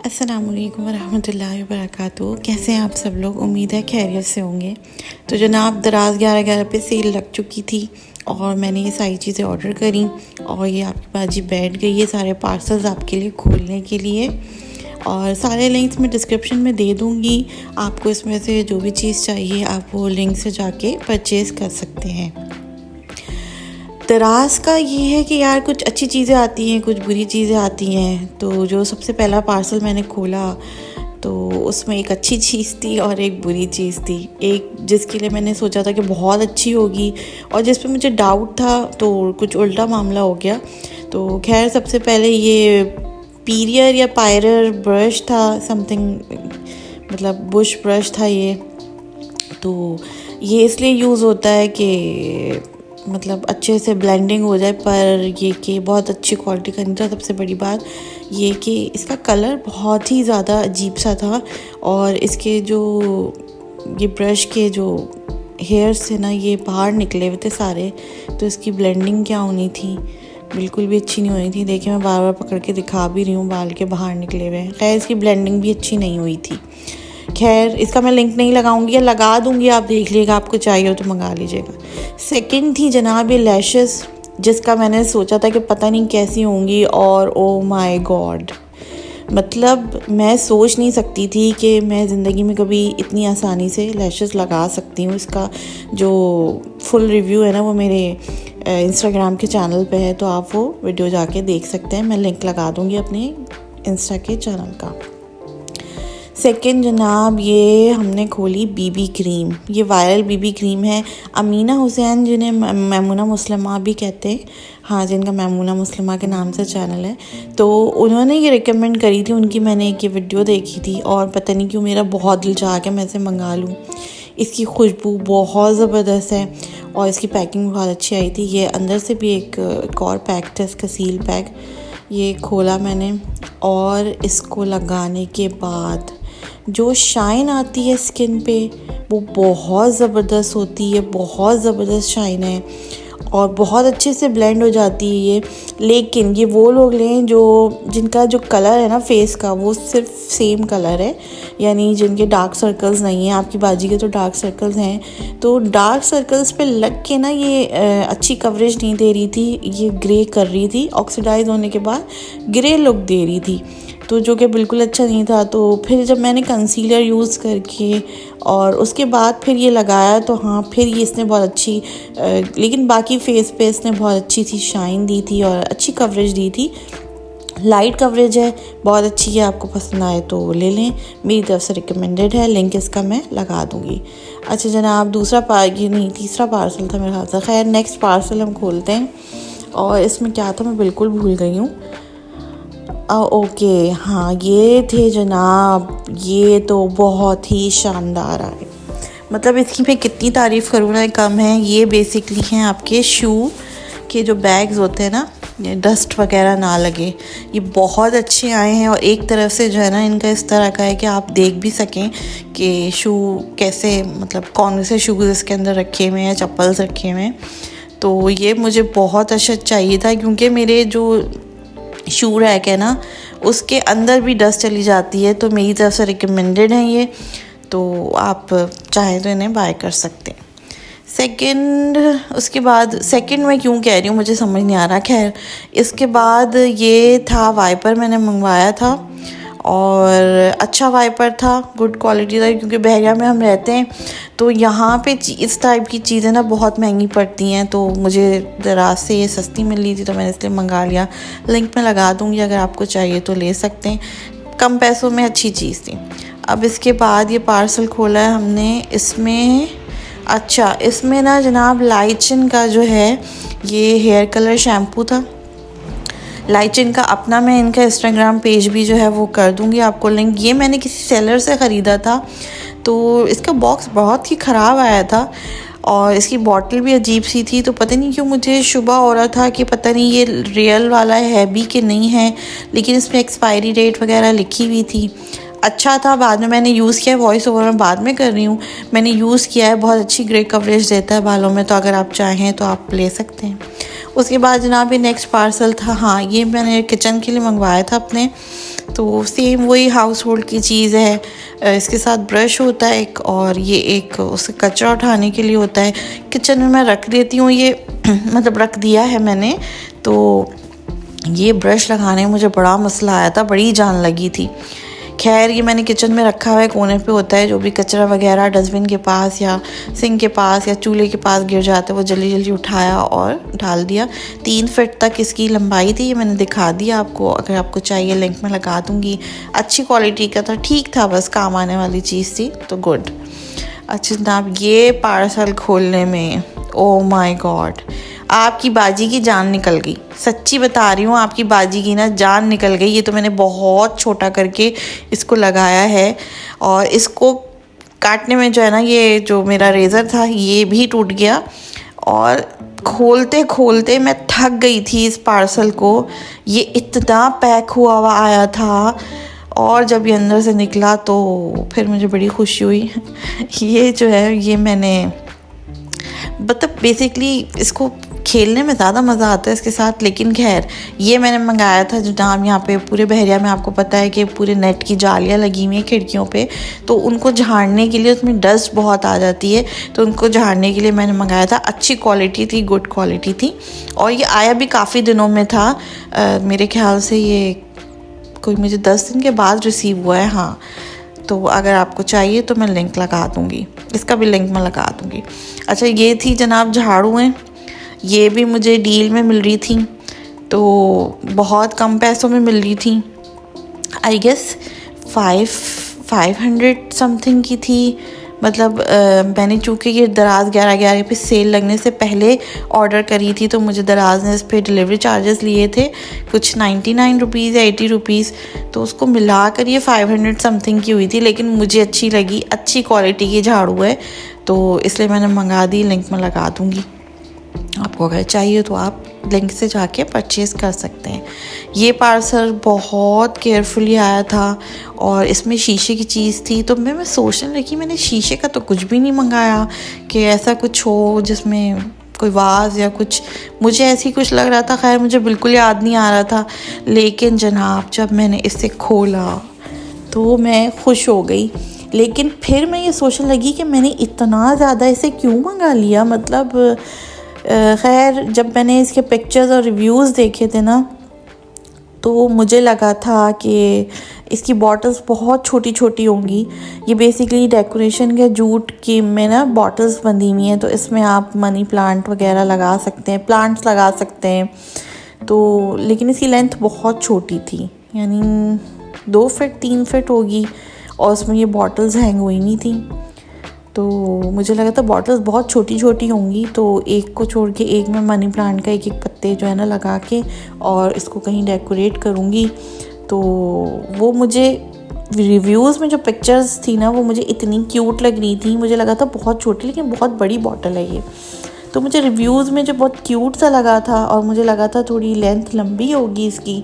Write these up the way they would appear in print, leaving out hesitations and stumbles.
अस्सलामुअलैकुम वरहमतुल्लाहि वबरकातुहू। कैसे हैं आप सब लोग? उम्मीद है खैरियत से होंगे। तो जनाब दराज 11 पे सेल लग चुकी थी और मैंने ये सारी चीज़ें ऑर्डर करी और ये आपकी बाजी बैठ गई। ये सारे पार्सल्स आपके लिए खोलने के लिए और सारे लिंक्स मैं डिस्क्रिप्शन में दे दूँगी। आपको इसमें से जो भी चीज़ चाहिए आप वो लिंक से जाके परचेज़ कर सकते हैं। दराज का ये है कि यार कुछ अच्छी चीज़ें आती हैं, कुछ बुरी चीज़ें आती हैं। तो जो सबसे पहला पार्सल मैंने खोला तो उसमें एक अच्छी चीज़ थी और एक बुरी चीज़ थी। एक जिसके लिए मैंने सोचा था कि बहुत अच्छी होगी और जिस पे मुझे डाउट था तो कुछ उल्टा मामला हो गया। तो खैर सबसे पहले ये पीरियर या पायरर ब्रश था, समथिंग मतलब बुश ब्रश था ये। तो ये इसलिए यूज़ होता है कि मतलब अच्छे से ब्लेंडिंग हो जाए, पर ये कि बहुत अच्छी क्वालिटी का नहीं था। सबसे बड़ी बात ये कि इसका कलर बहुत ही ज़्यादा अजीब सा था और इसके जो ये ब्रश के जो हेयर्स थे ना ये बाहर निकले हुए थे सारे। तो इसकी ब्लेंडिंग क्या होनी थी, बिल्कुल भी अच्छी नहीं होनी थी। देखिए मैं बार बार पकड़ के दिखा भी रही हूँ, बाल के बाहर निकले हुए हैं। खैर इसकी ब्लेंडिंग भी अच्छी नहीं हुई थी। खैर इसका मैं लिंक नहीं लगाऊंगी या लगा दूंगी, आप देख लीजिएगा, आपको चाहिए हो तो मंगा लीजिएगा। सेकंड थी जनाब ये लैशेस, जिसका मैंने सोचा था कि पता नहीं कैसी होंगी और ओ माय गॉड, मतलब मैं सोच नहीं सकती थी कि मैं ज़िंदगी में कभी इतनी आसानी से लैशेस लगा सकती हूँ। इसका जो फुल रिव्यू है ना वो मेरे इंस्टाग्राम के चैनल पे है, तो आप वो वीडियो जाके देख सकते हैं। मैं लिंक लगा दूँगी अपने इंस्टा के चैनल का। सेकंड जनाब ये हमने खोली बीबी क्रीम। ये वायरल बीबी क्रीम है। अमीना हुसैन जिन्हें मैमूना मुस्लिमा भी कहते हैं, हाँ जिनका मैमूना मुस्लिमा के नाम से चैनल है, तो उन्होंने ये रिकमेंड करी थी। उनकी मैंने एक ये वीडियो देखी थी और पता नहीं क्यों मेरा बहुत दिल चाहा कि मैं इसे मंगा लूँ। इसकी खुशबू बहुत ज़बरदस्त है और इसकी पैकिंग बहुत अच्छी आई थी। ये अंदर से भी एक और पैक था, इसका सील पैक। ये खोला मैंने और इसको लगाने के बाद जो शाइन आती है स्किन पे वो बहुत ज़बरदस्त होती है, बहुत ज़बरदस्त शाइन है और बहुत अच्छे से ब्लेंड हो जाती है ये। लेकिन ये वो लोग लें जो जिनका जो कलर है ना फेस का वो सिर्फ सेम कलर है, यानी जिनके डार्क सर्कल्स नहीं हैं। आपकी बाजी के तो डार्क सर्कल्स हैं, तो डार्क सर्कल्स पे लग के ना ये अच्छी कवरेज नहीं दे रही थी, ये ग्रे कर रही थी। ऑक्सीडाइज होने के बाद ग्रे लुक दे रही थी, तो जो कि बिल्कुल अच्छा नहीं था। तो फिर जब मैंने कंसीलर यूज़ करके और उसके बाद फिर ये लगाया तो हाँ फिर ये इसने बहुत अच्छी लेकिन बाकी फेस पे इसने बहुत अच्छी सी शाइन दी थी और अच्छी कवरेज दी थी। लाइट कवरेज है, बहुत अच्छी है। आपको पसंद आए तो ले लें, मेरी तरफ से रिकमेंडेड है। लिंक इसका मैं लगा दूँगी। अच्छा जनाब तीसरा पार्सल था मेरे ख्याल से। खैर नेक्स्ट पार्सल हम खोलते हैं और इसमें क्या था मैं बिल्कुल भूल गई हूँ। ओके हाँ ये थे जनाब, ये तो बहुत ही शानदार आए। मतलब इसकी मैं कितनी तारीफ़ करूँ ना कम है। ये बेसिकली हैं आपके शू के जो बैग्स होते हैं ना, ये डस्ट वगैरह ना लगे, ये बहुत अच्छे आए हैं। और एक तरफ से जो है ना इनका इस तरह का है कि आप देख भी सकें कि शू कैसे, मतलब कौन से शूज़ इसके अंदर रखे हुए हैं, चप्पल्स रखे हुए हैं। तो ये मुझे बहुत अच्छा चाहिए था क्योंकि मेरे जो शू रैक है ना उसके अंदर भी डस्ट चली जाती है, तो मेरी तरफ से रिकमेंडेड है ये, तो आप चाहें तो इन्हें बाय कर सकते हैं। उसके बाद सेकंड मैं क्यों कह रही हूँ मुझे समझ नहीं आ रहा। खैर इसके बाद ये था वाइपर, मैंने मंगवाया था और अच्छा वाइपर था, गुड क्वालिटी था। क्योंकि बहरिया में हम रहते हैं तो यहाँ पे इस टाइप की चीज़ें ना बहुत महंगी पड़ती हैं, तो मुझे दराज से ये सस्ती मिल रही थी तो मैंने इसलिए मंगा लिया। लिंक में लगा दूँगी, अगर आपको चाहिए तो ले सकते हैं, कम पैसों में अच्छी चीज़ थी। अब इसके बाद ये पार्सल खोला है हमने। इसमें ना जनाब लाइचिन का जो है ये हेयर कलर शैम्पू था। लाइचिन का अपना मैं इनका इंस्टाग्राम पेज भी जो है वो कर दूंगी आपको लिंक। ये मैंने किसी सेलर से ख़रीदा था, तो इसका बॉक्स बहुत ही ख़राब आया था और इसकी बॉटल भी अजीब सी थी। तो पता नहीं क्यों मुझे शुबा हो रहा था कि पता नहीं ये रियल वाला है भी कि नहीं है, लेकिन इसमें एक्सपायरी डेट वगैरह लिखी हुई थी। अच्छा था, बाद में मैंने यूज़ किया, वॉइस ओवर मैं बाद में कर रही हूँ, मैंने यूज़ किया है, बहुत अच्छी ग्रे कवरेज देता है बालों में, तो अगर आप चाहें तो आप ले सकते हैं। उसके बाद जनाब ये नेक्स्ट पार्सल था, हाँ ये मैंने किचन के लिए मंगवाया था अपने, तो सेम वही हाउस होल्ड की चीज़ है। इसके साथ ब्रश होता है एक, और ये एक उससे कचरा उठाने के लिए होता है। किचन में मैं रख देती हूँ ये मतलब रख दिया है मैंने। तो ये ब्रश लगाने में मुझे बड़ा मसला आया था, बड़ी जान लगी थी। खैर ये मैंने किचन में रखा हुआ है, कोने पे होता है। जो भी कचरा वगैरह डस्टबिन के पास या सिंक के पास या चूल्हे के पास गिर जाता है वो जल्दी जल्दी उठाया और डाल दिया। 3 फीट तक इसकी लंबाई थी, ये मैंने दिखा दिया आपको। अगर आपको चाहिए लिंक में लगा दूँगी। अच्छी क्वालिटी का था, ठीक था, बस काम आने वाली चीज़ थी, तो गुड। अच्छा जनाब, ये पार्सल खोलने में ओ माय गॉड, आपकी बाजी की जान निकल गई। सच्ची बता रही हूँ, आपकी बाजी की ना जान निकल गई। ये तो मैंने बहुत छोटा करके इसको लगाया है, और इसको काटने में जो है ना, ये जो मेरा रेज़र था ये भी टूट गया। और खोलते खोलते मैं थक गई थी इस पार्सल को। ये इतना पैक हुआ आया था, और जब ये अंदर से निकला तो फिर मुझे बड़ी खुशी हुई। ये जो है ये मैंने मतलब बेसिकली इसको खेलने में ज़्यादा मज़ा आता है इसके साथ। लेकिन खैर ये मैंने मंगाया था जनाब, यहाँ पे पूरे बहरिया में आपको पता है कि पूरे नेट की जालियाँ लगी हुई हैं खिड़कियों पे, तो उनको झाड़ने के लिए उसमें डस्ट बहुत आ जाती है, तो उनको झाड़ने के लिए मैंने मंगाया था। अच्छी क्वालिटी थी, गुड क्वालिटी थी, और ये आया भी काफ़ी दिनों में था। मेरे ख्याल से ये कोई मुझे 10 दिन के बाद रिसीव हुआ है। हाँ, तो अगर आपको चाहिए तो मैं लिंक लगा दूँगी, इसका भी लिंक मैं लगा दूँगी। अच्छा ये थी जनाब झाड़ुएँ, ये भी मुझे डील में मिल रही थी, तो बहुत कम पैसों में मिल रही थी। आई गेस 500 समथिंग की थी। मतलब मैंने चूँकि ये दराज 11 पे सेल लगने से पहले ऑर्डर करी थी, तो मुझे दराज ने इस पर डिलीवरी चार्जेस लिए थे कुछ 99 रुपीज़ या 80 रुपीज़, तो उसको मिलाकर ये 500 समथिंग की हुई थी। लेकिन मुझे अच्छी लगी, अच्छी क्वालिटी की झाड़ू है, तो इसलिए मैंने मंगा दी। लिंक में लगा दूँगी, आपको अगर चाहिए तो आप लिंक से जाके परचेज़ कर सकते हैं। ये पार्सल बहुत केयरफुली आया था, और इसमें शीशे की चीज़ थी। तो मैं सोचने लगी मैंने शीशे का तो कुछ भी नहीं मंगाया कि ऐसा कुछ हो जिसमें कोई वाज या कुछ, मुझे ऐसी कुछ लग रहा था। खैर मुझे बिल्कुल याद नहीं आ रहा था। लेकिन जनाब जब मैंने इसे खोला तो मैं खुश हो गई। लेकिन फिर मैं ये सोचने लगी कि मैंने इतना ज़्यादा इसे क्यों मंगा लिया। मतलब खैर जब मैंने इसके पिक्चर्स और रिव्यूज़ देखे थे ना, तो मुझे लगा था कि इसकी बॉटल्स बहुत छोटी छोटी होंगी। ये बेसिकली डेकोरेशन के जूट की में ना बॉटल्स बंधी हुई हैं, तो इसमें आप मनी प्लांट वगैरह लगा सकते हैं, प्लांट्स लगा सकते हैं। तो लेकिन इसकी लेंथ बहुत छोटी थी, यानी 2 फीट 3 फीट होगी, और उसमें ये बॉटल्स हैंग हुई नहीं थी। तो मुझे लगा था बॉटल्स बहुत छोटी छोटी होंगी, तो एक को छोड़ के एक में मनी प्लांट का एक पत्ते जो है ना लगा के और इसको कहीं डेकोरेट करूँगी। तो वो मुझे रिव्यूज़ में जो पिक्चर्स थी ना, वो मुझे इतनी क्यूट लग रही थी। मुझे लगा था बहुत छोटी लेकिन बहुत बड़ी बॉटल है ये, तो मुझे रिव्यूज़ में जो बहुत क्यूट सा लगा था, और मुझे लगा था थोड़ी लेंथ लंबी होगी इसकी।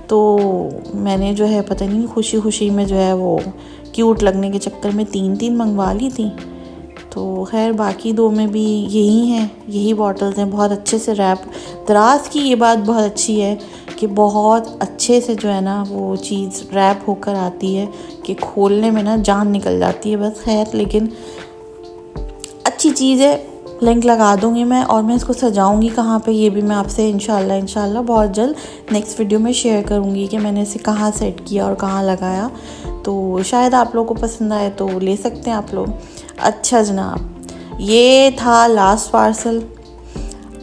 तो मैंने जो है पता नहीं खुशी खुशी में जो है वो क्यूट लगने के चक्कर में 3 मंगवा ली थी। तो खैर बाकी 2 में भी यही हैं, यही बॉटल्स हैं, बहुत अच्छे से रैप। दराज की ये बात बहुत अच्छी है कि बहुत अच्छे से जो है ना वो चीज़ रैप होकर आती है कि खोलने में ना जान निकल जाती है बस। खैर लेकिन अच्छी चीज़ है, लिंक लगा दूँगी मैं, और मैं इसको सजाऊँगी कहाँ पे ये भी मैं आपसे इंशाल्लाह बहुत जल्द नेक्स्ट वीडियो में शेयर करूँगी कि मैंने इसे कहाँ सेट किया और कहाँ लगाया। तो शायद आप लोगों को पसंद आए तो ले सकते हैं आप लोग। अच्छा जनाब, ये था लास्ट पार्सल,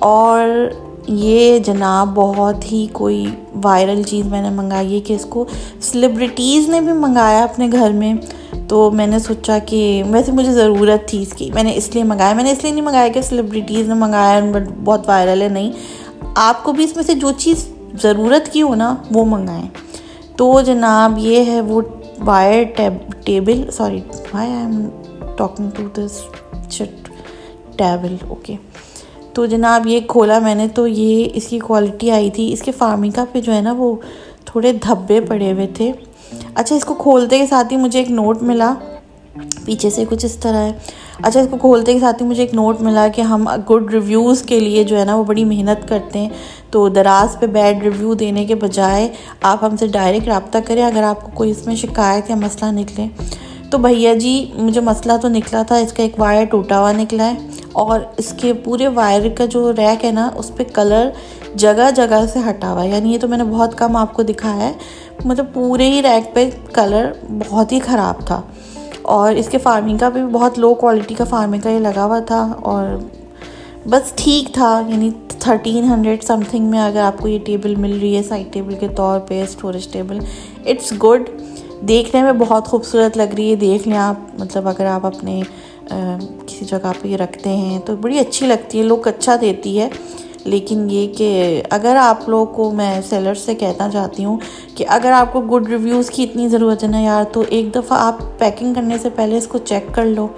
और ये जनाब बहुत ही कोई वायरल चीज़ मैंने मंगाई है कि इसको सेलिब्रिटीज़ ने भी मंगाया अपने घर में। तो मैंने सोचा कि वैसे मुझे ज़रूरत थी इसकी, मैंने इसलिए मंगाया। मैंने इसलिए नहीं मंगाया कि सेलिब्रिटीज़ ने मंगाया बट बहुत वायरल है, नहीं। आपको भी इसमें से जो चीज़ ज़रूरत की हो ना वो मंगाएं। तो जनाब ये है वो wire table, sorry why I am talking to this shit table, okay. तो जनाब ये खोला मैंने, तो ये इसकी क्वालिटी आई थी, इसके फार्मिका पे जो है ना वो थोड़े धब्बे पड़े हुए थे। अच्छा, इसको खोलते के साथ ही मुझे एक नोट मिला पीछे से कुछ इस तरह है। अच्छा, इसको खोलते के साथ ही मुझे एक नोट मिला कि हम गुड रिव्यूज़ के लिए जो है ना वो बड़ी मेहनत करते हैं, तो दराज पे बैड रिव्यू देने के बजाय आप हमसे डायरेक्ट रब्ता करें अगर आपको कोई इसमें शिकायत या मसला निकले। तो भैया जी, मुझे मसला तो निकला था, इसका एक वायर टूटा हुआ निकला है और इसके पूरे वायर का जो रैक है ना उस पर कलर जगह जगह से हटा हुआ है। यानी ये तो मैंने बहुत कम आपको दिखाया है, मतलब पूरे ही रैक पे कलर बहुत ही ख़राब था। और इसके फार्मिंग का भी बहुत लो क्वालिटी का फार्मिंग का ये लगा हुआ था और बस ठीक था। यानी 1300 समथिंग में अगर आपको ये टेबल मिल रही है साइड टेबल के तौर पे, स्टोरेज टेबल, इट्स गुड। देखने में बहुत खूबसूरत लग रही है, देख लें आप, मतलब अगर आप अपने किसी जगह पे ये रखते हैं तो बड़ी अच्छी लगती है, लुक अच्छा देती है। लेकिन ये कि अगर आप लोगों को, मैं सेलर से कहना चाहती हूँ कि अगर आपको गुड रिव्यूज़ की इतनी ज़रूरत है ना यार, तो एक दफ़ा आप पैकिंग करने से पहले इसको चेक कर लो,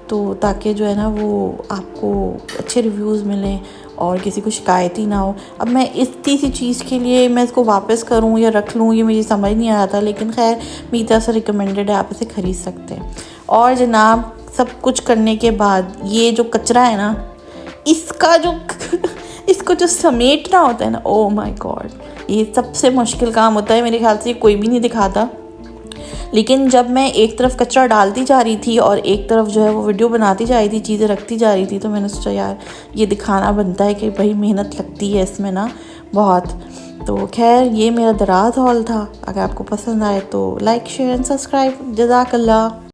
तो ताकि जो है ना वो आपको अच्छे रिव्यूज़ मिलें और किसी को शिकायत ही ना हो। अब मैं इतनी सी चीज़ के लिए मैं इसको वापस करूं या रख लूं, ये मुझे समझ नहीं आ रहा था, लेकिन खैर मेरी तरफ से रिकमेंडेड है, आप इसे ख़रीद सकते हैं। और जनाब, सब कुछ करने के बाद ये जो कचरा है ना, इसका जो इसको जो समेटना होता है ना, ओ माय गॉड, ये सबसे मुश्किल काम होता है। मेरे ख्याल से कोई भी नहीं दिखाता। लेकिन जब मैं एक तरफ कचरा डालती जा रही थी और एक तरफ जो है वो वीडियो बनाती जा रही थी, चीज़ें रखती जा रही थी, तो मैंने सोचा यार ये दिखाना बनता है कि भाई मेहनत लगती है इसमें ना बहुत। तो खैर, ये मेरा दराज हॉल था। अगर आपको पसंद आए तो लाइक, शेयर एंड सब्सक्राइब। जज़ाकल्लाह।